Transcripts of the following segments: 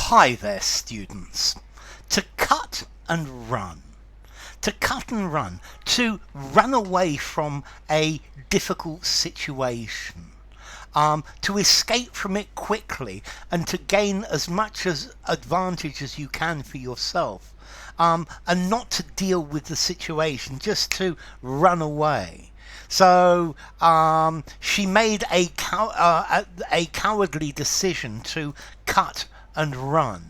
Hi there, students. To cut and run. To cut and run. To run away from a difficult situation. To escape from it quickly and to gain as much as advantage as you can for yourself. And not to deal with the situation, just to run away. So she made a cowardly decision to cut and run.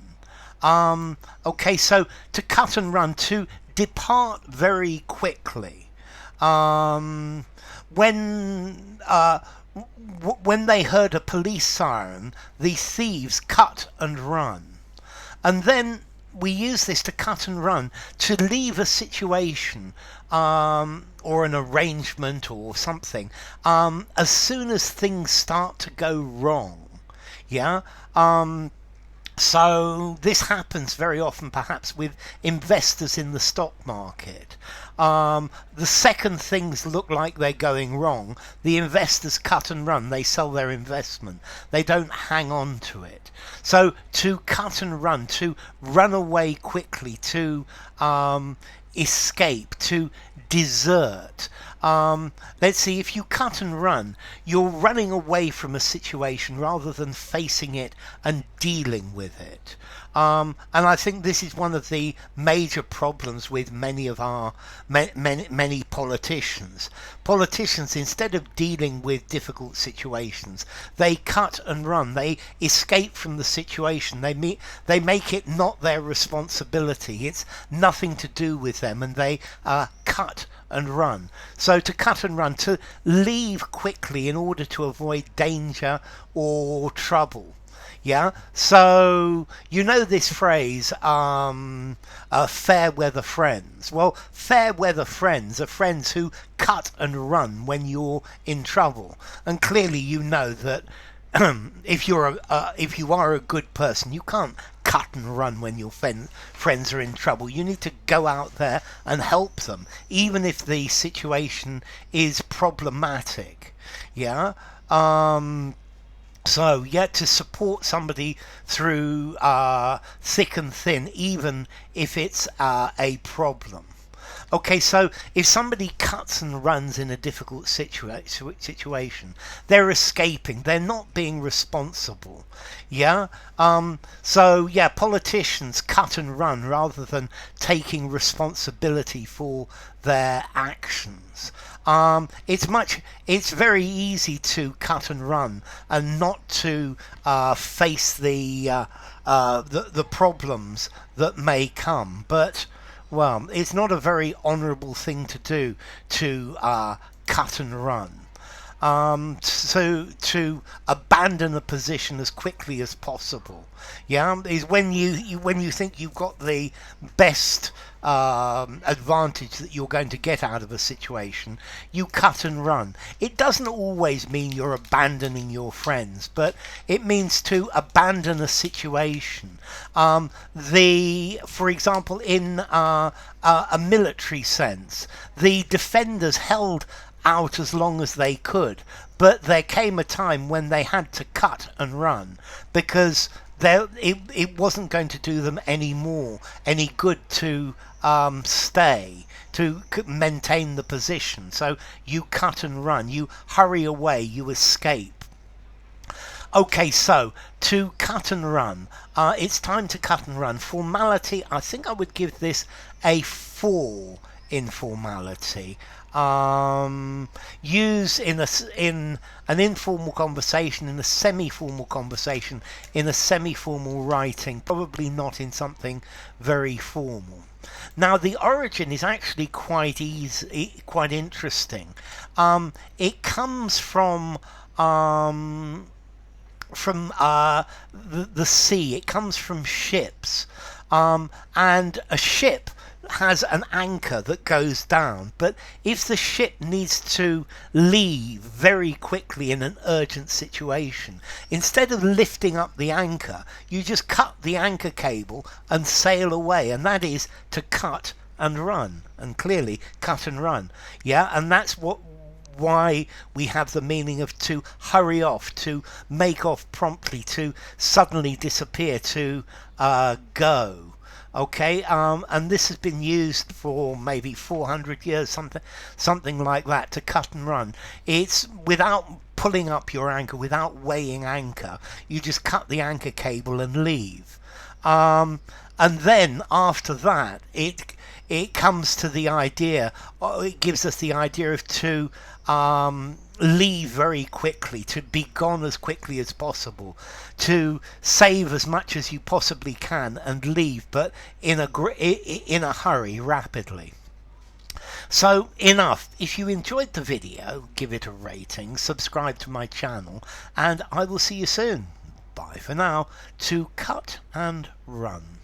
Okay, so to cut and run, to depart very quickly. When they heard a police siren, the thieves cut and run. And then we use this to cut and run to leave a situation or an arrangement or something as soon as things start to go wrong. Yeah. So this happens very often perhaps with investors in the stock market. The second things look like they're going wrong, the investors cut and run. They sell their investment. They don't hang on to it. So to cut and run, to run away quickly, to escape, to desert. Let's see, if you cut and run, you're running away from a situation rather than facing it and dealing with it. And I think this is one of the major problems with many of our many politicians. Politicians, instead of dealing with difficult situations, they cut and run. They escape from the situation. They make it not their responsibility. It's nothing to do with them, and they cut and run. So to cut and run, to leave quickly in order to avoid danger or trouble. Yeah, so you know this phrase, fair weather friends. Well, fair weather friends are friends who cut and run when you're in trouble. And clearly you know that if you are a good person, you can't cut and run when your friends are in trouble. You need to go out there and help them, even if the situation is problematic. Yeah. So, yeah, to support somebody through thick and thin, even if it's a problem. Okay, so if somebody cuts and runs in a difficult situation, they're escaping. They're not being responsible. Yeah. So yeah, politicians cut and run rather than taking responsibility for their actions. It's very easy to cut and run and not to face the problems that may come, but well, it's not a very honourable thing to do, to cut and run. So to abandon a position as quickly as possible, yeah, is when you think you've got the best advantage that you're going to get out of a situation, you cut and run. It doesn't always mean you're abandoning your friends, but it means to abandon a situation. For example, in a military sense, the defenders held out as long as they could, but there came a time when they had to cut and run because it wasn't going to do them any good to stay, to maintain the position. So you cut and run, you hurry away, you escape. Okay, so to cut and run, it's time to cut and run. Formality, I think I would give this a 4 in formality. Use in an informal conversation, in a semi-formal conversation, in a semi-formal writing, probably not in something very formal. Now the origin is actually quite interesting. It comes from the sea. It comes from ships, and a ship has an anchor that goes down, but if the ship needs to leave very quickly in an urgent situation, instead of lifting up the anchor, you just cut the anchor cable and sail away, and that is to cut and run, and clearly cut and run. Yeah, and that's what why we have the meaning of to hurry off, to make off promptly, to suddenly disappear, to go. Okay, and this has been used for maybe 400 years, something like that, to cut and run. It's without pulling up your anchor, without weighing anchor. You just cut the anchor cable and leave. And then after that, it comes to the idea, or it gives us the idea of to leave very quickly, to be gone as quickly as possible, to save as much as you possibly can and leave, but in a hurry, rapidly. So enough. If you enjoyed the video, give it a rating, subscribe to my channel, and I will see you soon. Bye for now. To cut and run.